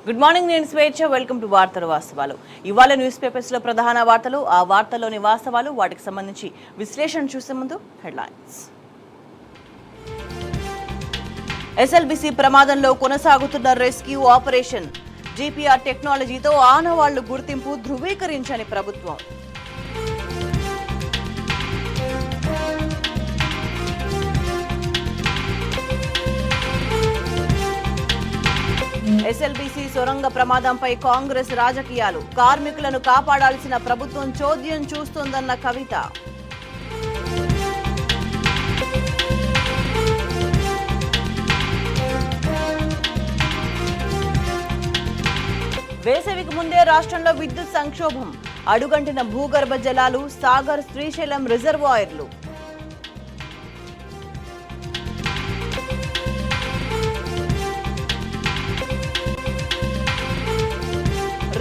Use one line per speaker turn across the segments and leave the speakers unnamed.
Good morning, నేను స్వేచ్ఛ. Welcome to వార్తలు వాస్తవాలు. ఇవాళ న్యూస్ పేపర్స్ లో ప్రధాన వార్తలు, ఆ వార్తల్లోని వాస్తవాలు, వాటికి సంబంధించి విశ్లేషణ చూసే ముందు హెడ్లైన్స్. ఎస్ఎల్బిసి ప్రమాదంలో కొనసాగుతున్న రెస్క్యూ ఆపరేషన్. జీపీఆర్ టెక్నాలజీతో ఆనవాళ్లు గుర్తింపు ధృవీకరించని ప్రభుత్వం. ఎస్ఎల్బిసి సొరంగ ప్రమాదంపై కాంగ్రెస్ రాజకీయాలు. కార్మికులను కాపాడాల్సిన ప్రభుత్వం చోద్యం చూస్తోందన్న కవిత. వేసవికి ముందే రాష్ట్రంలో విద్యుత్ సంక్షోభం. అడుగంటిన భూగర్భ జలాలు, సాగర్ శ్రీశైలం రిజర్వాయర్లు.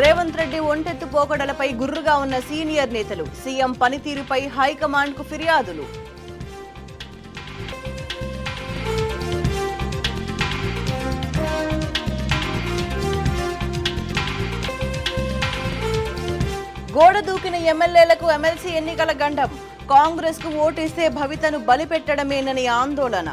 రేవంత్ రెడ్డి ఒంటెత్తు పోకడలపై గుర్రుగా ఉన్న సీనియర్ నేతలు. సీఎం పనితీరుపై హైకమాండ్ కు ఫిర్యాదులు. గోడ దూకిన ఎమ్మెల్యేలకు ఎమ్మెల్సీ ఎన్నికల గండం. కాంగ్రెస్ కు ఓటేస్తే భవితను బలిపెట్టడమేనని ఆందోళన.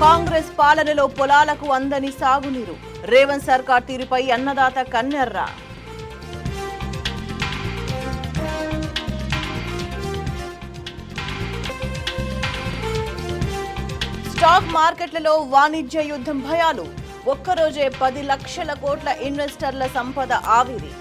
కాంగ్రెస్ పాలనలో పొలాలకు అందని సాగునీరు. రేవంత్ సర్కార్ తీరుపై అన్నదాత కన్నెర్ర. స్టాక్ మార్కెట్లలో వాణిజ్య యుద్ధం భయాలు. ఒక్కరోజే 10 లక్షల కోట్ల ఇన్వెస్టర్ల సంపద ఆవిరి.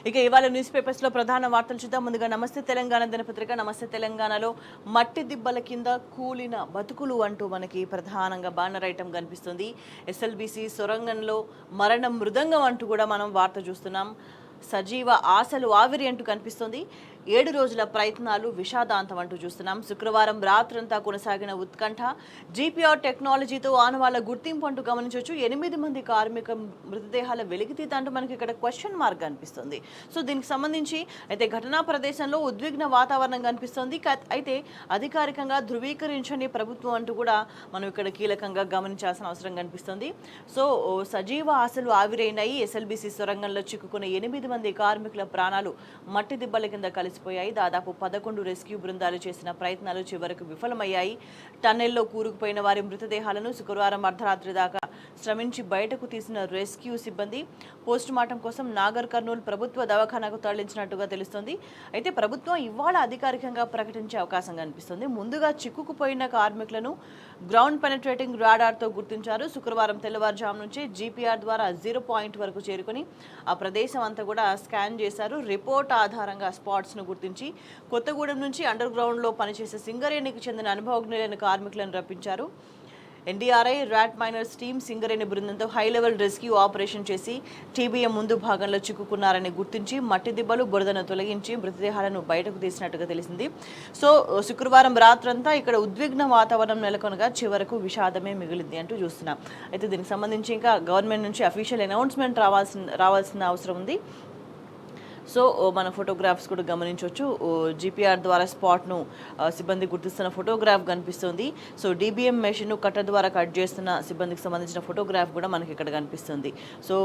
ఇక ఇవాళ న్యూస్ పేపర్స్ లో ప్రధాన వార్తలు చూద్దాం. ముందుగా నమస్తే తెలంగాణ దినపత్రిక. నమస్తే తెలంగాణలో మట్టి దిబ్బల కింద కూలిన బతుకులు అంటూ మనకి ప్రధానంగా బ్యానర్ ఐటమ్ కనిపిస్తుంది. ఎస్ఎల్బిసి సొరంగంలో మరణ మృదంగం అంటూ కూడా మనం వార్త చూస్తున్నాం. సజీవ ఆశలు ఆవిరి అంటూ కనిపిస్తుంది. 7 రోజుల ప్రయత్నాలు విషాదాంతం అంటూ చూస్తున్నాం. శుక్రవారం రాత్రంతా కొనసాగిన ఉత్కంఠ. జీపీఆర్ టెక్నాలజీతో ఆనవాళ్ల గుర్తింపు అంటూ గమనించవచ్చు. 8 మంది కార్మిక మృతదేహాల వెలికితీత అంటూ మనకి ఇక్కడ క్వశ్చన్ మార్క్ కనిపిస్తుంది. సో దీనికి సంబంధించి అయితే ఘటనా ప్రదేశంలో ఉద్విగ్న వాతావరణం కనిపిస్తుంది. అయితే అధికారికంగా ధృవీకరించని ప్రభుత్వం అంటూ కూడా మనం ఇక్కడ కీలకంగా గమనించాల్సిన అవసరం కనిపిస్తుంది. సో సజీవ ఆశలు ఆవిరైనాయి. ఎస్ఎల్బిసి సొరంగంలో చిక్కుకున్న 8 మంది కార్మికుల ప్రాణాలు మట్టి దిబ్బల కింద కలిసిపోయాయి. దాదాపు 11 రెస్క్యూ బృందాలు చేసిన ప్రయత్నాలు చివరకు విఫలమయ్యాయి. టన్నెల్లో కూరుకుపోయిన వారి మృతదేహాలను శుక్రవారం అర్ధరాత్రి దాకా శ్రమించి బయటకు తీసిన రెస్క్యూ సిబ్బంది పోస్టుమార్టం కోసం నాగర్ కర్నూలు ప్రభుత్వ దవాఖానాకు తరలించినట్టుగా తెలుస్తోంది. అయితే ప్రభుత్వం ఇవాళ అధికారికంగా ప్రకటించే అవకాశం కనిపిస్తుంది. ముందుగా చిక్కుకుపోయిన కార్మికులను గ్రౌండ్ పెనట్రేటింగ్ రాడార్తో గుర్తించారు. శుక్రవారం తెల్లవారుజాము నుంచే జీపీఆర్ ద్వారా 0 పాయింట్ వరకు చేరుకుని ఆ ప్రదేశం అంతా కూడా స్కాన్ చేశారు. రిపోర్ట్ ఆధారంగా స్పాట్స్ను గుర్తించి కొత్తగూడెం నుంచి అండర్ గ్రౌండ్లో పనిచేసే సింగరేణికి చెందిన అనుభవజ్ఞులైన కార్మికులను రప్పించారు. NDRI, rat miners team Singareni బృందంతో హై లెవెల్ రెస్క్యూ ఆపరేషన్ చేసి టీబీఎం ముందు భాగంలో చిక్కుకున్నారని గుర్తించి మట్టి దిబ్బలు, బురదను తొలగించి మృతదేహాలను బయటకు తీసినట్టుగా తెలిసింది. సో శుక్రవారం రాత్రంతా ఇక్కడ ఉద్విగ్న వాతావరణం నెలకొనగా చివరకు విషాదమే మిగిలింది అంటూ చూస్తున్నాం. అయితే దీనికి సంబంధించి ఇంకా గవర్నమెంట్ నుంచి అఫీషియల్ అనౌన్స్మెంట్ రావాల్సిన అవసరం ఉంది. సో మన ఫోటోగ్రాఫ్స్ కూడా గమనించవచ్చు. జీపీఆర్ ద్వారా స్పాట్ను సిబ్బంది గుర్తిస్తున్న ఫోటోగ్రాఫ్ కనిపిస్తుంది. సో డీబీఎం మెషిన్ను కట్టర్ ద్వారా కట్ చేస్తున్న సిబ్బందికి సంబంధించిన ఫోటోగ్రాఫ్ కూడా మనకి ఇక్కడ కనిపిస్తుంది. సో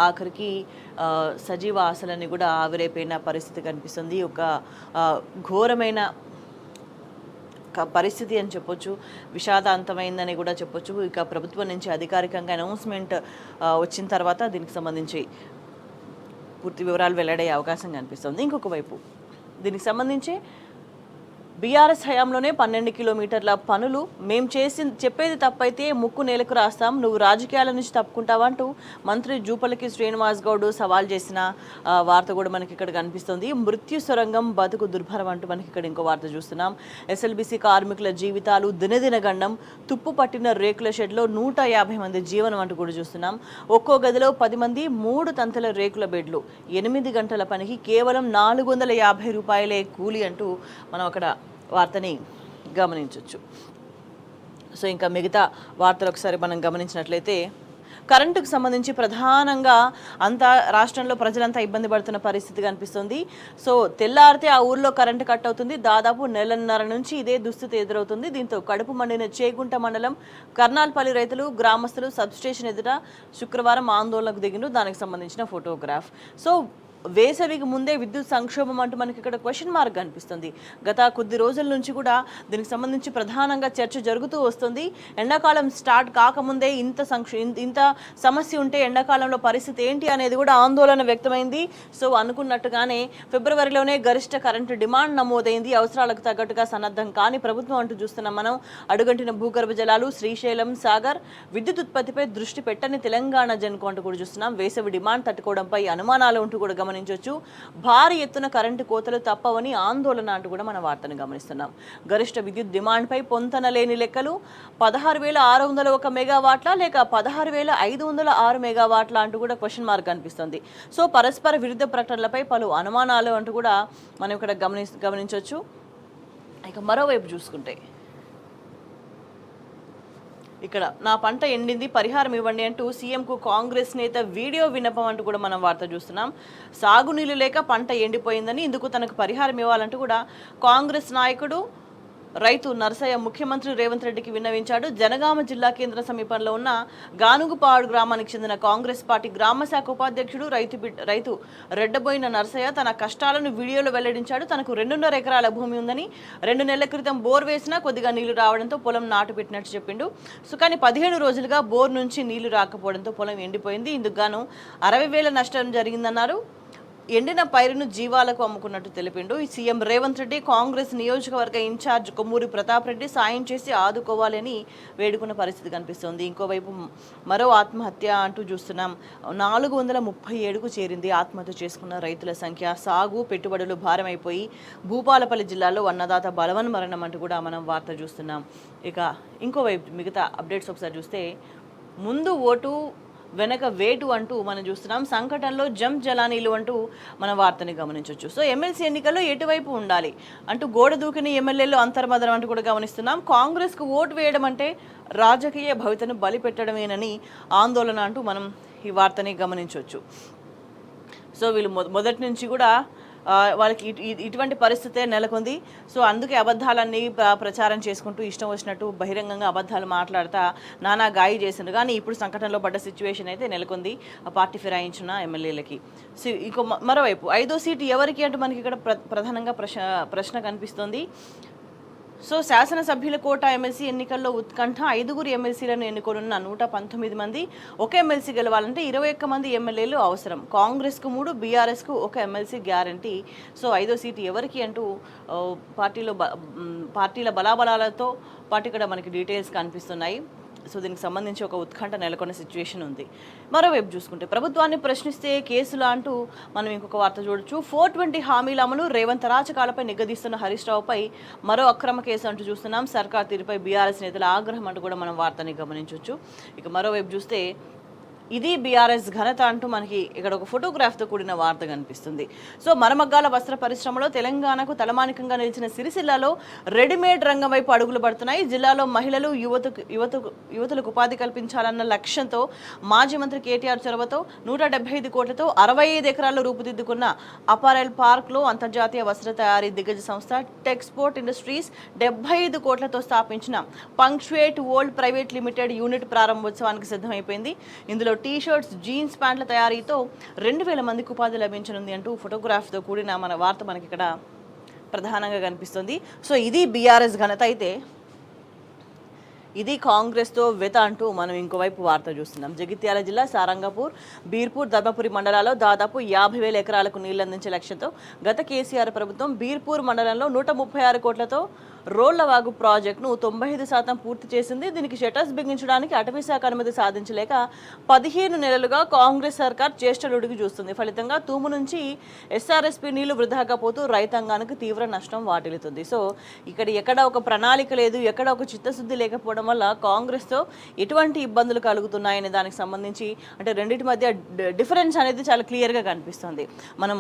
ఆఖరికి సజీవ ఆశలన్నీ కూడా ఆవిరైపోయిన పరిస్థితి కనిపిస్తుంది. ఒక ఘోరమైన పరిస్థితి అని చెప్పొచ్చు, విషాదాంతమైందని కూడా చెప్పొచ్చు. ఇక ప్రభుత్వం నుంచి అధికారికంగా అనౌన్స్మెంట్ వచ్చిన తర్వాత దీనికి సంబంధించి పూర్తి వివరాలు వెల్లడయ్యే అవకాశం కనిపిస్తుంది. ఇంకొక వైపు దీనికి సంబంధించి బీఆర్ఎస్ హయాంలోనే 12 కిలోమీటర్ల పనులు మేం చెప్పేది తప్పైతే ముక్కు నేలకు రాస్తాం, నువ్వు రాజకీయాల నుంచి తప్పుకుంటావంటూ మంత్రి జూపల్లి శ్రీనివాస్ గౌడ్ సవాల్ చేసిన వార్త కూడా మనకి ఇక్కడ కనిపిస్తుంది. మృత్యు సొరంగం బతుకు దుర్భరం అంటూ మనకి ఇక్కడ ఇంకో వార్త చూస్తున్నాం. ఎస్ఎల్బిసి కార్మికుల జీవితాలు దినదిన గండం, తుప్పు పట్టిన రేకుల షెడ్లో 150 మంది జీవనం అంటూ కూడా చూస్తున్నాం. ఒక్కో గదిలో 10 మంది, 3 తంతల రేకుల బెడ్లు, 8 గంటల పనికి కేవలం 450 రూపాయలే కూలి అంటూ మనం అక్కడ వార్తని గమనించవచ్చు. సో ఇంకా మిగతా వార్తలు ఒకసారి మనం గమనించినట్లయితే కరెంటుకు సంబంధించి ప్రధానంగా అంతా రాష్ట్రంలో ప్రజలంతా ఇబ్బంది పడుతున్న పరిస్థితి కనిపిస్తుంది. సో తెల్లారితే ఆ ఊర్లో కరెంటు కట్ అవుతుంది. దాదాపు నెలన్నర నుంచి ఇదే దుస్థితి ఎదురవుతుంది. దీంతో కడుపు మండిన చేగుంట మండలం కర్నాల్పల్లి రైతులు గ్రామస్తులు సబ్స్టేషన్ ఎదుట శుక్రవారం ఆందోళనకు దిగిండ్రు. దానికి సంబంధించిన ఫోటోగ్రాఫ్. సో వేసవికి ముందే విద్యుత్ సంక్షోభం అంటూ మనకి ఇక్కడ క్వశ్చన్ మార్క్ కనిపిస్తుంది. గత కొద్ది రోజుల నుంచి కూడా దీనికి సంబంధించి ప్రధానంగా చర్చ జరుగుతూ వస్తుంది. ఎండాకాలం స్టార్ట్ కాకముందే ఇంత సమస్య ఉంటే ఎండాకాలంలో పరిస్థితి ఏంటి అనేది కూడా ఆందోళన వ్యక్తమైంది. సో అనుకున్నట్టుగానే ఫిబ్రవరిలోనే గరిష్ట కరెంటు డిమాండ్ నమోదైంది. అవసరాలకు తగ్గట్టుగా సన్నద్ధం కాని ప్రభుత్వం అంటూ చూస్తున్నాం మనం. అడుగంటిన భూగర్భ జలాలు, శ్రీశైలం సాగర్ విద్యుత్ ఉత్పత్తిపై దృష్టి పెట్టని తెలంగాణ జన్కు అంటూ కూడా చూస్తున్నాం. వేసవి డిమాండ్ తట్టుకోవడంపై అనుమానాలు ఉంటూ కూడా గమనించవచ్చు. భారీ ఎత్తున కరెంటు కోతలు తప్పవని ఆందోళన అంటూ కూడా మన వార్తను గమనిస్తున్నాం. గరిష్ట విద్యుత్ డిమాండ్పై పొంతన లేని లెక్కలు 16,601 మెగావాట్ల లేక 16,506 మెగావాట్ల అంటూ కూడా క్వశ్చన్ మార్క్ కనిపిస్తుంది. సో పరస్పర విరుద్ధ ప్రకటనలపై పలు అనుమానాలు అంటూ కూడా మనం ఇక్కడ గమనించవచ్చు. ఇక మరోవైపు చూసుకుంటే ఇక్కడ నా పంట ఎండింది పరిహారం ఇవ్వండి అంటూ సీఎంకు కాంగ్రెస్ నేత వీడియో విన్నపం అంటూ కూడా మనం వార్త చూస్తున్నాం. సాగునీళ్లు లేక పంట ఎండిపోయిందని ఇందుకు తనకు పరిహారం ఇవ్వాలంటూ కూడా కాంగ్రెస్ నాయకుడు రైతు నరసయ్య ముఖ్యమంత్రి రేవంత్ రెడ్డికి విన్నవించాడు. జనగామ జిల్లా కేంద్ర సమీపంలో ఉన్న గానుగుపాడు గ్రామానికి చెందిన కాంగ్రెస్ పార్టీ గ్రామ శాఖ ఉపాధ్యక్షుడు రైతు రెడ్డబోయిన నరసయ్య తన కష్టాలను వీడియోలో వెల్లడించాడు. తనకు 2.5 ఎకరాల భూమి ఉందని 2 నెలల క్రితం బోర్ వేసినా కొద్దిగా నీళ్లు రావడంతో పొలం నాటు పెట్టినట్టు చెప్పిండు. సో కానీ 15 రోజులుగా బోర్ నుంచి నీళ్లు రాకపోవడంతో పొలం ఎండిపోయింది. ఇందుకు గాను 60,000 నష్టం జరిగిందన్నారు. ఎండిన పైరును జీవాలకు అమ్ముకున్నట్టు తెలిపిండు. ఈ సీఎం రేవంత్ రెడ్డి కాంగ్రెస్ నియోజకవర్గ ఇన్ఛార్జ్ కొమ్మూరి ప్రతాప్ రెడ్డి సాయం చేసి ఆదుకోవాలని వేడుకున్న పరిస్థితి కనిపిస్తోంది. ఇంకోవైపు మరో ఆత్మహత్య అంటూ చూస్తున్నాం. 437కు చేరింది ఆత్మహత్య చేసుకున్న రైతుల సంఖ్య. సాగు పెట్టుబడులు భారమైపోయి భూపాలపల్లి జిల్లాలో అన్నదాత బలవన్ మరణం అంటూ కూడా మనం వార్త చూస్తున్నాం. ఇక ఇంకోవైపు మిగతా అప్డేట్స్ ఒకసారి చూస్తే ముందు ఓటు వెనక వేటు అంటూ మనం చూస్తున్నాం. సంకటంలో జలానీలు అంటూ మన వార్తని గమనించవచ్చు. సో ఎమ్మెల్సీ ఎన్నికల్లో ఎటువైపు ఉండాలి అంటూ గోడ దూకిన ఎమ్మెల్యేలు అంతర్మదనం అంటూ కూడా గమనిస్తున్నాం. కాంగ్రెస్కు ఓటు వేయడం అంటే రాజకీయ భవితను బలి పెట్టడమేనని ఆందోళన అంటూ మనం ఈ వార్తని గమనించవచ్చు. సో వీళ్ళు మొదటి నుంచి కూడా వాళ్ళకి ఇటువంటి పరిస్థితే నెలకొంది. సో అందుకే అబద్ధాలన్నీ ప్రచారం చేసుకుంటూ ఇష్టం వచ్చినట్టు బహిరంగంగా అబద్ధాలు మాట్లాడుతా నానా గాయి చేసిండ్రు. కానీ ఇప్పుడు సంకటంలో పడ్డ సిచ్యువేషన్ అయితే నెలకొంది ఆ పార్టీ ఫిరాయించిన ఎమ్మెల్యేలకి. సో ఇంకో మరోవైపు 5వ సీటు ఎవరికి అంటూ మనకి ఇక్కడ ప్రధానంగా ప్రశ్న కనిపిస్తుంది. సో శాసనసభ్యుల కోటా ఎమ్మెల్సీ ఎన్నికల్లో ఉత్కంఠ. 5గురు ఎమ్మెల్సీలను ఎన్నుకోనున్న 119 మంది. ఒక ఎమ్మెల్సీ గెలవాలంటే 21 మంది ఎమ్మెల్యేలు అవసరం. కాంగ్రెస్కు 3, బీఆర్ఎస్కు 1 ఎమ్మెల్సీ గ్యారంటీ. సో 5వ సీటు ఎవరికి అంటూ పార్టీల బలాబలాలతో పాటు ఇక్కడ మనకి డీటెయిల్స్ కనిపిస్తున్నాయి. సో దీనికి సంబంధించి ఒక ఉత్కంఠ నెలకొన్న సిచ్యువేషన్ ఉంది. మరోవైపు చూసుకుంటే ప్రభుత్వాన్ని ప్రశ్నిస్తే కేసులు అంటూ మనం ఇంకొక వార్త చూడొచ్చు. 420 హామీల అమలు రేవంత్ రాజకాలపై నిగదీస్తున్న హరీష్ రావుపై మరో అక్రమ కేసు అంటూ చూస్తున్నాం. సర్కార్ తీరుపై బీఆర్ఎస్ నేతల ఆగ్రహం అంటూ కూడా మనం వార్తని గమనించవచ్చు. ఇక మరోవైపు చూస్తే ఇది బీఆర్ఎస్ ఘనత అంటూ మనకి ఇక్కడ ఒక ఫోటోగ్రాఫ్తో కూడిన వార్త కనిపిస్తుంది. సో మరమగ్గాల వస్త్ర పరిశ్రమలో తెలంగాణకు తలమానికంగా నిలిచిన సిరిసిల్లాలో రెడీమేడ్ రంగం వైపు అడుగులు పడుతున్నాయి. జిల్లాలో మహిళలు యువతులకు ఉపాధి కల్పించాలన్న లక్ష్యంతో మాజీ మంత్రి కేటీఆర్ చొరవతో 175 కోట్లతో 65 ఎకరాల్లో రూపుదిద్దుకున్న అపారెల్ పార్క్లో అంతర్జాతీయ వస్త్ర తయారీ దిగ్గజ సంస్థ టెక్స్పోర్ట్ ఇండస్ట్రీస్ 75 కోట్లతో స్థాపించిన పంక్చుయేట్ వరల్డ్ ప్రైవేట్ లిమిటెడ్ యూనిట్ ప్రారంభోత్సవానికి సిద్ధమైపోయింది. ఇందులో టీ-షర్ట్స్, జీన్స్ ప్యాంట్ల తయారీతో 2,000 మందికి ఉపాధి లభించనుంది అంటూ ఫోటోగ్రాఫ్తో కూడిన మన వార్త మనకి ఇక్కడ ప్రధానంగా కనిపిస్తుంది. సో ఇది బీఆర్ఎస్ ఘనత అయితే ఇది కాంగ్రెస్తో వెత అంటూ మనం ఇంకోవైపు వార్త చూస్తున్నాం. జగిత్యాల జిల్లా సారంగపూర్, బీర్పూర్, ధర్మపురి మండలాల్లో దాదాపు 50,000 ఎకరాలకు నీళ్లు అందించే లక్ష్యంతో గత కేసీఆర్ ప్రభుత్వం బీర్పూర్ మండలంలో 136 కోట్లతో రోళ్లవాగు ప్రాజెక్టును 95% పూర్తి చేసింది. దీనికి షటర్స్ బిగించడానికి అటవీ శాఖ అనుమతి సాధించలేక 15 నెలలుగా కాంగ్రెస్ సర్కార్ చేష్టలుడికి చూస్తుంది. ఫలితంగా తూము నుంచి ఎస్ఆర్ఎస్పీ నీళ్లు వృధాగా పోతూ రైతాంగానికి తీవ్ర నష్టం వాటిల్లుతుంది. సో ఎక్కడ ఒక ప్రణాళిక లేదు, ఎక్కడ ఒక చిత్తశుద్ధి లేకపోవడం వల్ల కాంగ్రెస్తో ఎటువంటి ఇబ్బందులు కలుగుతున్నాయనే దానికి సంబంధించి అంటే రెండింటి మధ్య డిఫరెన్స్ అనేది చాలా క్లియర్గా కనిపిస్తుంది. మనం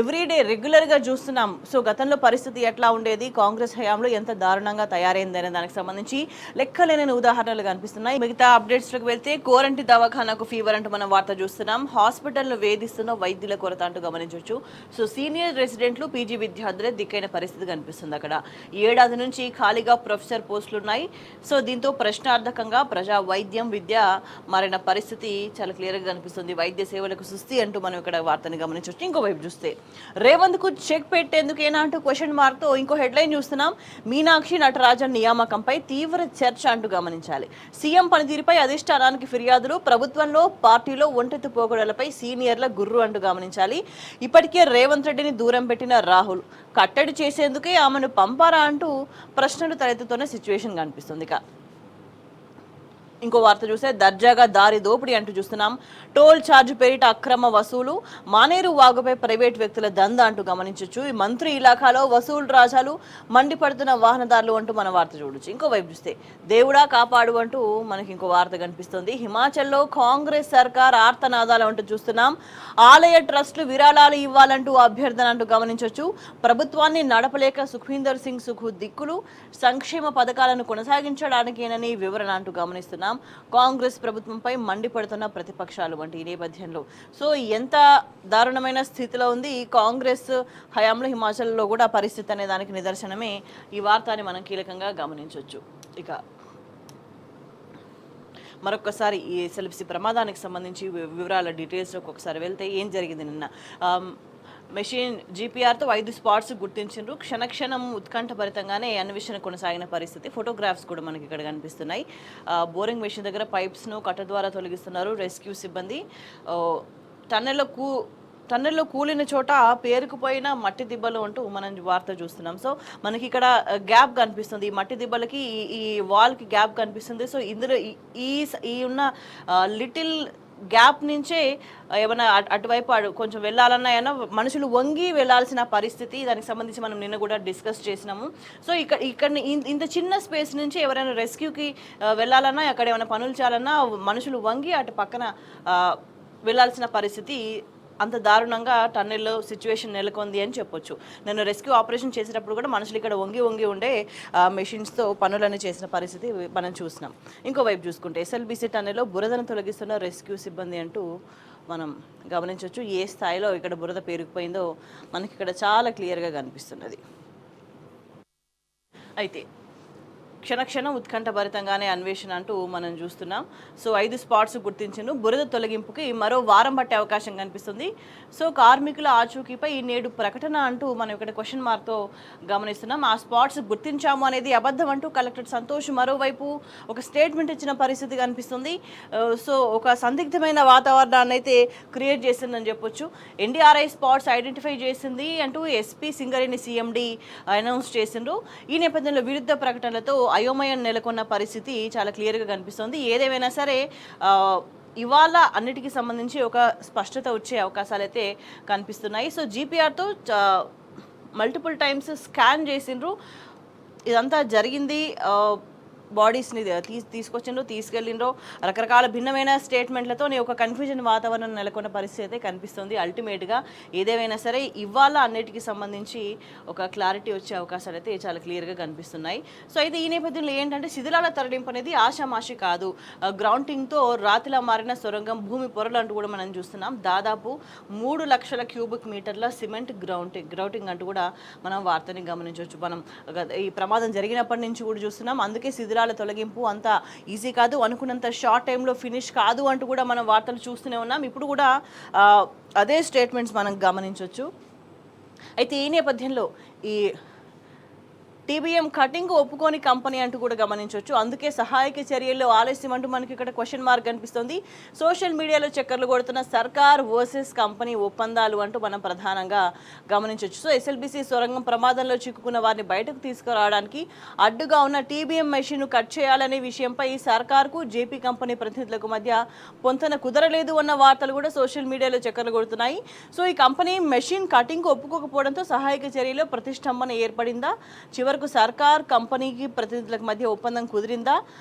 ఎవ్రీడే రెగ్యులర్గా చూస్తున్నాం. సో గతంలో పరిస్థితి ఎట్లా ఉండేది, కాంగ్రెస్ హయాంలో ఎంత దారుణంగా తయారైందనే దానికి సంబంధించి లెక్కలేని ఉదాహరణలు కనిపిస్తున్నాయి. మిగతా అప్డేట్స్లోకి వెళ్తే కోరంటి దవాఖానకు ఫీవర్ అంటూ మనం వార్త చూస్తున్నాం. హాస్పిటల్లో వేధిస్తున్న వైద్యుల కొరత అంటూ గమనించవచ్చు. సో సీనియర్ రెసిడెంట్లు పీజీ విద్యార్థులే దిక్కైన పరిస్థితి కనిపిస్తుంది. అక్కడ ఏడాది నుంచి ఖాళీగా ప్రొఫెసర్ పోస్టులు ఉన్నాయి. సో దీంతో ప్రశ్నార్థకంగా ప్రజా వైద్యం విద్య మారిన పరిస్థితి చాలా క్లియర్గా కనిపిస్తుంది. వైద్య సేవలకు సుస్థి అంటూ మనం ఇక్కడ వార్తని గమనించవచ్చు. ఇంకోవైపు చూస్తే రేవంత్ కు చెక్ పెట్టేందుకేనా అంటూ క్వశ్చన్ మార్క్ తో ఇంకో హెడ్లైన్ చూస్తున్నాం. మీనాక్షి నటరాజన్ నియామకంపై తీవ్ర చర్చ అంటూ గమనించాలి. సీఎం పనితీరుపై అధిష్టానానికి ఫిర్యాదులు, ప్రభుత్వంలో పార్టీలో ఒంటెత్తు పోగొడలపై సీనియర్ల గుర్రు అంటూ గమనించాలి. ఇప్పటికే రేవంత్ రెడ్డిని దూరం పెట్టిన రాహుల్ కట్టడి చేసేందుకే ఆమెను పంపారా అంటూ ప్రశ్నలు తలెత్తుతున్న సిచ్యువేషన్ కనిపిస్తుంది. ఇంకో వార్త చూస్తే దర్జాగా దారి దోపిడీ అంటూ చూస్తున్నాం. టోల్ ఛార్జ్ పేరిట అక్రమ వసూలు, మానేరు వాగుపై ప్రైవేట్ వ్యక్తుల దంద అంటూ గమనించవచ్చు. ఈ మంత్రి ఇలాఖాలో వసూలు రాజాలు, మండిపడుతున్న వాహనదారులు అంటూ మన వార్త చూడొచ్చు. ఇంకో వైపు చూస్తే దేవుడా కాపాడు అంటూ మనకి ఇంకో వార్త కనిపిస్తుంది. హిమాచల్లో కాంగ్రెస్ సర్కార్ ఆర్తనాదాలు అంటూ చూస్తున్నాం. ఆలయ ట్రస్టులు విరాళాలు ఇవ్వాలంటూ అభ్యర్థన అంటూ గమనించవచ్చు. ప్రభుత్వాన్ని నడపలేక సుఖ్వీందర్ సింగ్ సుఖు దిక్కులు, సంక్షేమ పథకాలను కొనసాగించడానికేనని వివరణ అంటూ గమనిస్తున్నాం. కాంగ్రెస్ ప్రభుత్వంపై మండిపడుతున్న ప్రతిపక్షాలు వంటి ఈ నేపథ్యంలో సో ఎంత దారుణమైన స్థితిలో ఉంది ఈ కాంగ్రెస్ హయాంలో హిమాచల్లో కూడా పరిస్థితి అనే దానికి నిదర్శనమే ఈ వార్తని మనం కీలకంగా గమనించవచ్చు. ఇక మరొకసారి ఈ ఎస్ఎల్బిసి ప్రమాదానికి సంబంధించి వివరాల డీటెయిల్స్లోకి ఒకసారి వెళ్తే ఏం జరిగింది నిన్న మెషిన్ జీపీఆర్తో 5 స్పాట్స్ గుర్తించారు. క్షణక్షణం ఉత్కంఠభరితంగానే అన్వేషణ కొనసాగిన పరిస్థితి. ఫోటోగ్రాఫ్స్ కూడా మనకి ఇక్కడ కనిపిస్తున్నాయి. బోరింగ్ మెషిన్ దగ్గర పైప్స్ను కట్ట ద్వారా తొలగిస్తున్నారు రెస్క్యూ సిబ్బంది. టన్నెల్లో కూలిన చోట పేరుకుపోయిన మట్టి దిబ్బలు అంటూ మనం వార్త చూస్తున్నాం. సో మనకి ఇక్కడ గ్యాప్ కనిపిస్తుంది. ఈ మట్టి దిబ్బలకి ఈ వాల్కి గ్యాప్ కనిపిస్తుంది. సో ఇందులో ఈ ఉన్న లిటిల్ గ్యాప్ నుంచే ఏమైనా అటువైపు కొంచెం వెళ్ళాలన్నా అయినా మనుషులు వంగి వెళ్ళాల్సిన పరిస్థితి. దానికి సంబంధించి మనం నిన్న కూడా డిస్కస్ చేసినాము. సో ఇక్కడ ఇంత చిన్న స్పేస్ నుంచి ఎవరైనా రెస్క్యూకి వెళ్ళాలన్నా అక్కడ ఏమైనా పనులు చేయాలన్నా మనుషులు వంగి అటు పక్కన వెళ్ళాల్సిన పరిస్థితి. అంత దారుణంగా టన్నెల్లో సిచ్యువేషన్ నెలకొంది అని చెప్పొచ్చు. నేను రెస్క్యూ ఆపరేషన్ చేసేటప్పుడు కూడా మనుషులు ఇక్కడ వంగి ఉండే మెషిన్స్తో పనులను చేసిన పరిస్థితి మనం చూసినాం. ఇంకోవైపు చూసుకుంటే ఎస్ఎల్బిసి టన్నెల్లో బురదను తొలగిస్తున్న రెస్క్యూ సిబ్బంది అంటూ మనం గమనించవచ్చు. ఏ స్థాయిలో ఇక్కడ బురద పేరుకుపోయిందో మనకి ఇక్కడ చాలా క్లియర్గా కనిపిస్తున్నది. అయితే క్షణక్షణం ఉత్కంఠభరితంగానే అన్వేషణ అంటూ మనం చూస్తున్నాం. సో 5 స్పాట్స్ గుర్తించను. బురద తొలగింపుకి మరో వారం పట్టే అవకాశం కనిపిస్తుంది. సో కార్మికుల ఆచూకీపై నేడు ప్రకటన అంటూ మనం ఇక్కడ క్వశ్చన్ మార్క్తో గమనిస్తున్నాం. ఆ స్పాట్స్ గుర్తించాము అనేది అబద్ధం అంటూ కలెక్టర్ సంతోష్ మరోవైపు ఒక స్టేట్మెంట్ ఇచ్చిన పరిస్థితి కనిపిస్తుంది. సో ఒక సందిగ్ధమైన వాతావరణాన్ని అయితే క్రియేట్ చేసిందని చెప్పొచ్చు. ఎన్డీఆర్ఐ స్పాట్స్ ఐడెంటిఫై చేసింది అంటూ ఎస్పీ సింగరేణి సీఎండీ అనౌన్స్ చేసిండ్రు. ఈ నేపథ్యంలో విరుద్ధ ప్రకటనలతో అయోమయం నెలకొన్న పరిస్థితి చాలా క్లియర్గా కనిపిస్తుంది. ఏదేమైనా సరే ఇవాళ అన్నిటికీ సంబంధించి ఒక స్పష్టత వచ్చే అవకాశాలు అయితే కనిపిస్తున్నాయి. సో జీపీఆర్తో మల్టిపుల్ టైమ్స్ స్కాన్ చేసిండ్రు. ఇదంతా జరిగింది. బాడీస్ని తీసుకెళ్ళిండ్రో రకరకాల భిన్నమైన స్టేట్మెంట్లతో ఒక కన్ఫ్యూజన్ వాతావరణం నెలకొన్న పరిస్థితి అయితే కనిపిస్తుంది. అల్టిమేట్గా ఏదేమైనా సరే ఇవాళ అన్నిటికీ సంబంధించి ఒక క్లారిటీ వచ్చే అవకాశాలు అయితే చాలా క్లియర్గా కనిపిస్తున్నాయి. సో అయితే ఈ నేపథ్యంలో ఏంటంటే శిథిలాల తరలింపు అనేది ఆషామాషి కాదు. గ్రౌంటింగ్తో రాతిలా మారిన సొరంగం, భూమి పొరలు అంటూ కూడా మనం చూస్తున్నాం. దాదాపు 3 లక్షల క్యూబిక్ మీటర్ల సిమెంట్ గ్రౌటింగ్ అంటూ కూడా మనం వార్తని గమనించవచ్చు. మనం ఈ ప్రమాదం జరిగినప్పటి నుంచి కూడా చూస్తున్నాం. అందుకే శిథిలాల తొలగింపు అంత ఈజీ కాదు, అనుకున్నంత షార్ట్ టైంలో ఫినిష్ కాదు అంటూ కూడా మనం వార్తలు చూస్తూనే ఉన్నాం. ఇప్పుడు కూడా అదే స్టేట్మెంట్స్ మనం గమనించవచ్చు. అయితే ఈ నేపథ్యంలో ఈ టీబీఎం కటింగ్ ఒప్పుకోని కంపెనీ అంటూ కూడా గమనించవచ్చు. అందుకే సహాయక చర్యల్లో ఆలస్యం అంటూ మనకి ఇక్కడ క్వశ్చన్ మార్క్ కనిపిస్తుంది. సోషల్ మీడియాలో చక్కర్లు కొడుతున్న సర్కార్ వర్సెస్ కంపెనీ ఒప్పందాలు అంటూ మనం ప్రధానంగా గమనించవచ్చు. సో ఎస్ఎల్బిసి సొరంగం ప్రమాదంలో చిక్కుకున్న వారిని బయటకు తీసుకురావడానికి అడ్డుగా ఉన్న టీబీఎం మెషిన్ను కట్ చేయాలనే విషయంపై సర్కార్కు జేపీ కంపెనీ ప్రతినిధులకు మధ్య పొంతన కుదరలేదు అన్న వార్తలు కూడా సోషల్ మీడియాలో చక్కర్లు కొడుతున్నాయి. సో ఈ కంపెనీ మెషిన్ కటింగ్ ఒప్పుకోకపోవడంతో సహాయక చర్యలో ప్రతిష్టంభన ఏర్పడిందా? చివరకు వరకు సర్కార్ కంపెనీకి ప్రతినిధులకు మధ్య ఒప్పందం కుదిరిందా?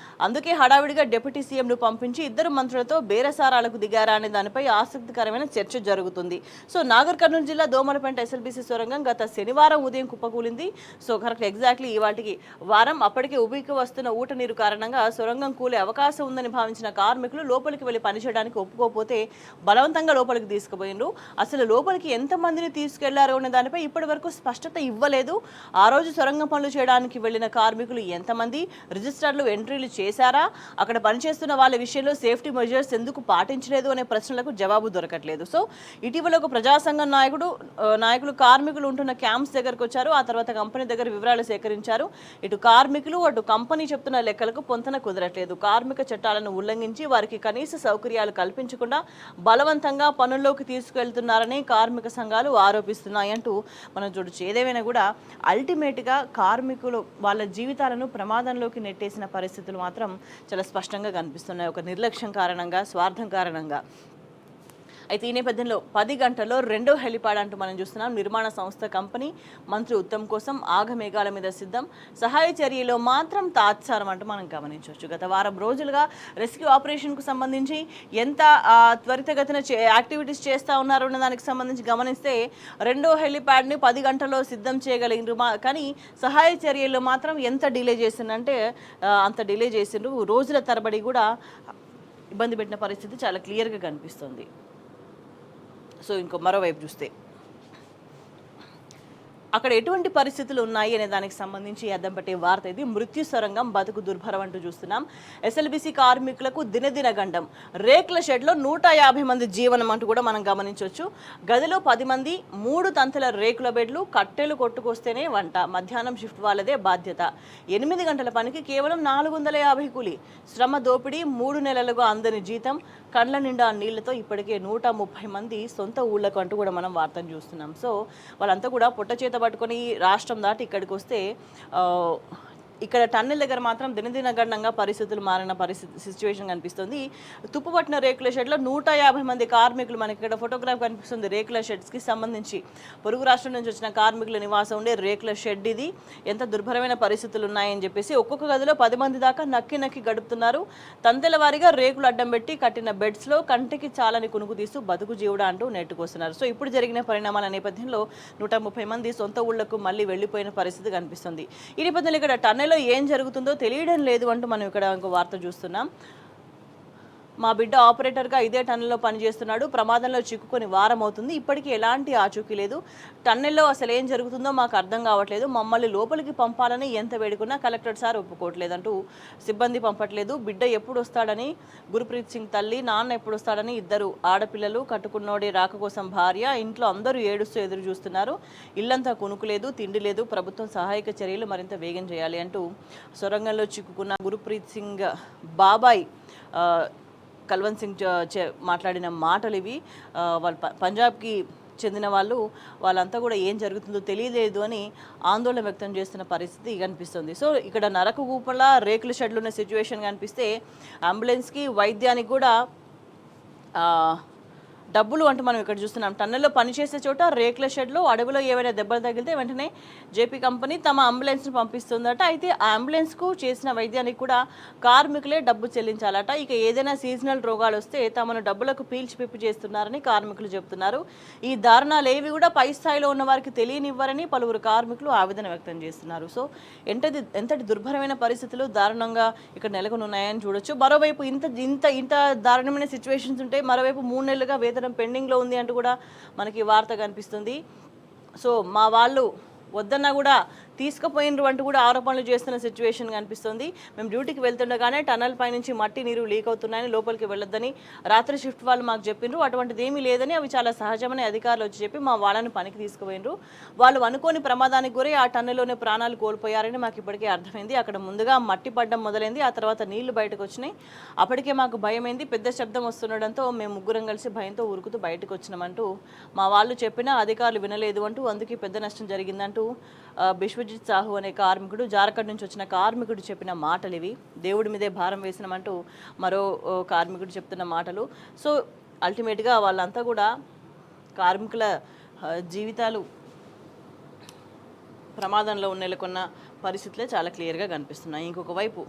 అందుకే హడావిడిగా డిప్యూటీ సీఎంను పంపించి ఇద్దరు మంత్రులతో బేరసారాలకు దిగారా అనే దానిపై ఆసక్తికరమైన చర్చ జరుగుతుంది. సో నాగర్ కర్నూలు జిల్లా దోమలపెంట ఎస్ఎల్బీసీ సొరంగం గత శనివారం ఉదయం కుప్పకూలింది. సో కరెక్ట్ ఎగ్జాక్ట్లీ ఇవాటికి వారం అప్పటికే ఉబికి వస్తున్న ఊట నీరు కారణంగా సొరంగం కూలే అవకాశం ఉందని భావించిన కార్మికులు లోపలికి వెళ్లి పనిచేయడానికి ఒప్పుకోకపోతే బలవంతంగా లోపలికి తీసుకుపోయిండ్రు. అసలు లోపలికి ఎంతమందిని తీసుకెళ్లారు అనే దానిపై ఇప్పటి వరకు స్పష్టత ఇవ్వలేదు. ఆ రోజు సొరంగం పనులు చేయడానికి వెళ్లిన కార్మికులు ఎంతమంది, రిజిస్టర్లు ఎంట్రీలు చేశారా, అక్కడ పనిచేస్తున్న వాళ్ళ విషయంలో సేఫ్టీ మెజర్స్ ఎందుకు పాటించలేదు అనే ప్రశ్నలకు జవాబు దొరకట్లేదు. సో ఇటీవల ఒక ప్రజాసంఘం నాయకులు కార్మికులు ఉంటున్న క్యాంప్స్ దగ్గరకు వచ్చారు. ఆ తర్వాత కంపెనీ దగ్గర వివరాలు సేకరించారు. ఇటు కార్మికులు అటు కంపెనీ చెప్తున్న లెక్కలకు పొంతన కుదరట్లేదు. కార్మిక చట్టాలను ఉల్లంఘించి వారికి కనీస సౌకర్యాలు కల్పించకుండా బలవంతంగా పనుల్లోకి తీసుకెళ్తున్నారని కార్మిక సంఘాలు ఆరోపిస్తున్నాయంటూ మనం చూడొచ్చు. ఏదేమైనా కూడా అల్టిమేట్గా కార్మికులు వాళ్ళ జీవితాలను ప్రమాదంలోకి నెట్టేసిన పరిస్థితులు మాత్రం చాలా స్పష్టంగా కనిపిస్తున్నాయి, ఒక నిర్లక్ష్యం కారణంగా, స్వార్థం కారణంగా. అయితే ఈ నేపథ్యంలో 10 గంటల్లో రెండో హెలిప్యాడ్ అంటూ మనం చూస్తున్నాం. నిర్మాణ సంస్థ కంపెనీ మంత్రి ఉత్తమ్ కోసం ఆగమేఘాల మీద సిద్ధం, సహాయ చర్యలో మాత్రం తాత్సారం అంటూ మనం గమనించవచ్చు. గత వారం రోజులుగా రెస్క్యూ ఆపరేషన్కు సంబంధించి ఎంత త్వరితగతిన యాక్టివిటీస్ చేస్తూ ఉన్నారు అన్న దానికి సంబంధించి గమనిస్తే రెండో హెలిప్యాడ్ని 10 గంటల్లో సిద్ధం చేయగలిగినారు. కానీ సహాయ చర్యల్లో మాత్రం ఎంత డిలే చేసిందంటే అంత డిలే చేసిండ్రు. రోజుల తరబడి కూడా ఇబ్బంది పెట్టిన పరిస్థితి చాలా క్లియర్గా కనిపిస్తుంది. సో ఇంకో మరోవైపు చూస్తే అక్కడ ఎటువంటి పరిస్థితులు ఉన్నాయి అనే దానికి సంబంధించి అద్దం పట్టే వార్త ఇది. మృత్యు సొరంగం బతుకు దుర్భరం అంటూ చూస్తున్నాం. ఎస్ఎల్బీసీ కార్మికులకు దినదిన గండం, రేకుల షెడ్లో 150 మంది జీవనం అంటూ కూడా మనం గమనించవచ్చు. గదిలో 10 మంది, 3 తంతుల రేకుల బెడ్లు, కట్టెలు కొట్టుకొస్తేనే వంట, మధ్యాహ్నం షిఫ్ట్ వాళ్ళదే బాధ్యత, 8 గంటల పనికి కేవలం 450 కూలి, శ్రమ దోపిడీ, 3 నెలలుగా అందని జీతం, కండ్ల నిండా నీళ్లతో ఇప్పటికే 130 మంది సొంత ఊళ్ళకు అంటూ కూడా మనం వార్తను చూస్తున్నాం. సో వాళ్ళంతా కూడా పొట్ట చేత పట్టుకొని రాష్ట్రం దాటి ఇక్కడికి వస్తే ఇక్కడ టన్నెల్ దగ్గర మాత్రం దినదిన గండంగా పరిస్థితులు మారిన సిచ్యువేషన్ కనిపిస్తుంది. తుప్పుపట్టిన రేకుల షెడ్లో 150 మంది కార్మికులు, మనకి ఇక్కడ ఫోటోగ్రాఫ్ కనిపిస్తుంది. రేకుల షెడ్స్కి సంబంధించి పొరుగు రాష్ట్రం నుంచి వచ్చిన కార్మికుల నివాసం ఉండే రేకుల షెడ్ ఇది. ఎంత దుర్భరమైన పరిస్థితులు ఉన్నాయని చెప్పేసి ఒక్కొక్క గదిలో 10 మంది దాకా నక్కి గడుపుతున్నారు. తంతెల వారీగా రేకులు అడ్డం పెట్టి కట్టిన బెడ్స్లో కంటికి చాలని కునుకు తీస్తూ బతుకు జీవుడా అంటూ నెట్టుకొస్తున్నారు. సో ఇప్పుడు జరిగిన పరిణామాల నేపథ్యంలో 130 మంది సొంత ఊళ్లకు మళ్ళీ వెళ్లిపోయిన పరిస్థితి కనిపిస్తుంది. ఈ నేపథ్యంలో ఇక్కడ టన్నెల్లో ఏం జరుగుతుందో తెలియడం లేదు అంటూ మనం ఇక్కడ ఇంకో వార్త చూస్తున్నాం. మా బిడ్డ ఆపరేటర్గా ఇదే టన్నెల్లో పనిచేస్తున్నాడు, ప్రమాదంలో చిక్కుకొని వారం అవుతుంది, ఇప్పటికీ ఎలాంటి ఆచూకీ లేదు, టన్నెల్లో అసలు ఏం జరుగుతుందో మాకు అర్థం కావట్లేదు, మమ్మల్ని లోపలికి పంపాలని ఎంత వేడుకున్నా కలెక్టర్ సార్ ఒప్పుకోవట్లేదంటూ సిబ్బంది పంపట్లేదు, బిడ్డ ఎప్పుడు వస్తాడని గురుప్రీత్ సింగ్ తల్లి, నాన్న ఎప్పుడు వస్తాడని ఇద్దరు ఆడపిల్లలు, కట్టుకున్నోడే రాక కోసం భార్య, ఇంట్లో అందరూ ఏడుస్తూ ఎదురు చూస్తున్నారు, ఇల్లంతా కునుకులేదు, తిండి లేదు, ప్రభుత్వం సహాయక చర్యలు మరింత వేగం చేయాలి అంటూ సొరంగంలో చిక్కుకున్న గురుప్రీత్ సింగ్ బాబాయ్ కల్వంత్ సింగ్ మాట్లాడిన మాటలు ఇవి. వాళ్ళు పంజాబ్కి చెందిన వాళ్ళంతా కూడా ఏం జరుగుతుందో తెలియలేదు అని ఆందోళన వ్యక్తం చేస్తున్న పరిస్థితి కనిపిస్తుంది. సో ఇక్కడ నరకు గూపలా రేకుల షెడ్లు ఉన్న సిచ్యువేషన్ కనిపిస్తే అంబులెన్స్కి వైద్యానికి కూడా డబ్బులు అంటూ మనం ఇక్కడ చూస్తున్నాం. టన్నెల్లో పనిచేసే చోట రేకుల షెడ్లో అడవిలో ఏవైనా దెబ్బలు తగిలితే వెంటనే జేపీ కంపెనీ తమ అంబులెన్స్ను పంపిస్తుందట. అయితే ఆ అంబులెన్స్కు చేసిన వైద్యానికి కూడా కార్మికులే డబ్బు చెల్లించాలట. ఇక ఏదైనా సీజనల్ రోగాలు వస్తే తమను డబ్బులకు పీల్చి పిప్పి చేస్తున్నారని కార్మికులు చెబుతున్నారు. ఈ దారుణాలు ఏవి కూడా పై స్థాయిలో ఉన్న వారికి తెలియనివ్వరని పలువురు కార్మికులు ఆవేదన వ్యక్తం చేస్తున్నారు. సో ఎంతటి దుర్భరమైన పరిస్థితులు దారుణంగా ఇక్కడ నెలకొని ఉన్నాయని చూడొచ్చు. మరోవైపు ఇంత దారుణమైన సిచ్యువేషన్స్ ఉంటే మరోవైపు 3 నెలలుగా వేతనం పెండింగ్లో ఉంది అంటూ కూడా మనకి వార్త కనిపిస్తుంది. సో మా వాళ్ళు వద్దన్నా కూడా తీసుకుపోయినరు అంటూ కూడా ఆరోపణలు చేస్తున్న సిచ్యువేషన్ కనిపిస్తుంది. మేము డ్యూటీకి వెళ్తుండగానే టన్నల్ పై నుంచి మట్టి నీరు లీక్ అవుతున్నాయని, లోపలికి వెళ్ళొద్దని రాత్రి షిఫ్ట్ వాళ్ళు మాకు చెప్పిండ్రు, అటువంటిది ఏమీ లేదని, అవి చాలా సహజమని అధికారులు వచ్చి చెప్పి మా వాళ్ళని పనికి తీసుకుపోయినరు, వాళ్ళు అనుకోని ప్రమాదానికి గురై ఆ టన్నెల్లోనే ప్రాణాలు కోల్పోయారని మాకు ఇప్పటికే అర్థమైంది. అక్కడ ముందుగా మట్టి పడ్డం మొదలైంది, ఆ తర్వాత నీళ్లు బయటకు వచ్చినాయి, అప్పటికే మాకు భయమైంది, పెద్ద శబ్దం వస్తుండడంతో మేము ముగ్గురం కలిసి భయంతో ఉరుకుతూ బయటకు వచ్చినామంటూ మా వాళ్ళు చెప్పినా అధికారులు వినలేదు అంటూ, అందుకే పెద్ద నష్టం జరిగిందంటూ బిశ్వజిత్ సాహు అనే కార్మికుడు, జార్ఖండ్ నుంచి వచ్చిన కార్మికుడు చెప్పిన మాటలు ఇవి. దేవుడి మీదే భారం వేసినామంటూ మరో కార్మికుడు చెప్తున్న మాటలు. సో అల్టిమేట్గా వాళ్ళంతా కూడా కార్మికుల జీవితాలు ప్రమాదంలో నెలకొన్న పరిస్థితులే చాలా క్లియర్గా కనిపిస్తున్నాయి. ఇంకొక వైపు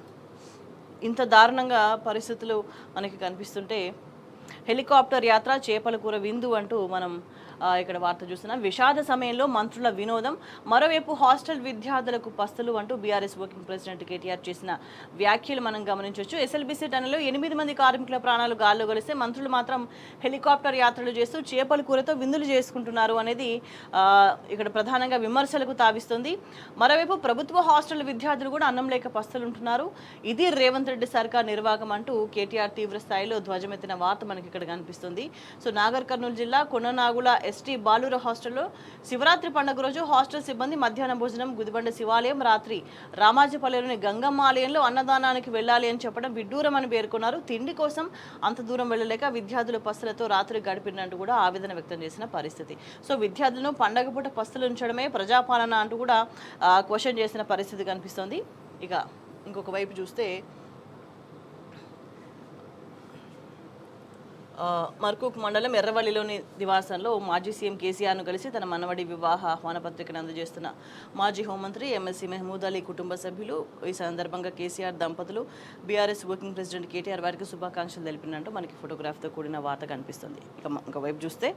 ఇంత దారుణంగా పరిస్థితులు మనకి కనిపిస్తుంటే హెలికాప్టర్ యాత్ర చేపల కూర విందు అంటూ మనం ఇక్కడ వార్త చూస్తున్నాం. విషాద సమయంలో మంత్రుల వినోదం, మరోవైపు హాస్టల్ విద్యార్థులకు పస్తులు అంటూ బీఆర్ఎస్ వర్కింగ్ ప్రెసిడెంట్ కేటీఆర్ చేసిన వ్యాఖ్యలు మనం గమనించవచ్చు. ఎస్ఎల్బీసీ టనల్లో 8 మంది కార్మికుల ప్రాణాలు గాల్లో కలిస్తే మంత్రులు మాత్రం హెలికాప్టర్ యాత్రలు చేస్తూ చేపల కూరతో విందులు చేసుకుంటున్నారు అనేది ఇక్కడ ప్రధానంగా విమర్శలకు తావిస్తుంది. మరోవైపు ప్రభుత్వ హాస్టల్ విద్యార్థులు కూడా అన్నం లేక పస్తులుంటున్నారు. ఇది రేవంత్ రెడ్డి సర్కార్ నిర్వాహకం అంటూ కేటీఆర్ తీవ్ర స్థాయిలో ధ్వజమెత్తిన వార్త మనకి ఇక్కడ కనిపిస్తుంది. సో నాగర్ కర్నూలు జిల్లా కొన్ననాగుల ఎస్టీ బాలుర హాస్టల్లో శివరాత్రి పండుగ రోజు హాస్టల్ సిబ్బంది మధ్యాహ్న భోజనం గుదిబండ శివాలయం, రాత్రి రామాజపల్లిలోని గంగమ్మ ఆలయంలో అన్నదానానికి వెళ్ళాలి అని చెప్పడం విడ్డూరమని పేర్కొన్నారు. తిండి కోసం అంత దూరం వెళ్ళలేక విద్యార్థులు పస్తులతో రాత్రి గడిపినట్టు కూడా ఆవేదన వ్యక్తం చేసిన పరిస్థితి. సో విద్యార్థులను పండగ పూట పస్తులు ఉంచడమే ప్రజాపాలన అంటూ కూడా క్వశ్చన్ చేసిన పరిస్థితి కనిపిస్తోంది. ఇక ఇంకొక వైపు చూస్తే మర్కూక్ మండలం ఎర్రవల్లిలోని నివాసంలో మాజీ సీఎం కేసీఆర్ను కలిసి తన మనవడి వివాహ ఆహ్వాన పత్రికను అందజేస్తున్న మాజీ హోంమంత్రి ఎమ్మెల్సీ మెహమూద్ అలీ కుటుంబ సభ్యులు. ఈ సందర్భంగా కేసీఆర్ దంపతులు బీఆర్ఎస్ వర్కింగ్ ప్రెసిడెంట్ కేటీఆర్ వారికి శుభాకాంక్షలు తెలిపినట్టు మనకి ఫోటోగ్రాఫ్తో కూడిన వార్త కనిపిస్తుంది. ఇక వైపు చూస్తే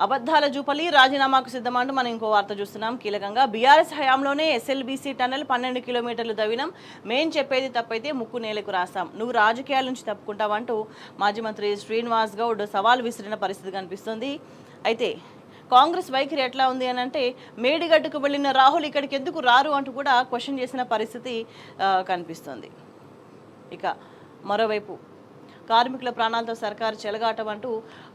అబద్ధాల జూపల్లి రాజీనామాకు సిద్ధమంటూ మనం ఇంకో వార్త చూస్తున్నాం. కీలకంగా బీఆర్ఎస్ హయాంలోనే ఎస్ఎల్బీసీ టన్నెల్ 12 కిలోమీటర్లు దవ్వినం, మేం చెప్పేది తప్పైతే ముక్కు నేలకు రాస్తాం, నువ్వు రాజకీయాల నుంచి తప్పుకుంటావంటూ మాజీ మంత్రి శ్రీనివాస్ గౌడ్ సవాల్ విసిరిన పరిస్థితి కనిపిస్తుంది. అయితే కాంగ్రెస్ వైఖరి ఎట్లా ఉంది అని అంటే మేడిగడ్డకు వెళ్ళిన రాహుల్ ఇక్కడికి ఎందుకు రారు అంటూ కూడా క్వశ్చన్ చేసిన పరిస్థితి కనిపిస్తుంది. ఇక మరోవైపు కార్మికుల ప్రాణాలతో సర్కారు చెలగాటం అంటూ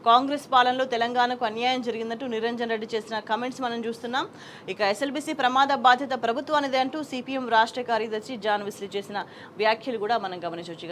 కాంగ్రెస్ పాలనలో తెలంగాణకు అన్యాయం జరిగిందంటూ నిరంజన్ రెడ్డి చేసిన కమెంట్స్ మనం చూస్తున్నాం. ఇక ఎస్ఎల్బీసీ ప్రమాద బాధ్యత ప్రభుత్వానిదే అంటూ సిపిఎం రాష్ట్ర కార్యదర్శి జాన్ విస్లీ చేసిన వ్యాఖ్యలు కూడా మనం గమనించవచ్చు.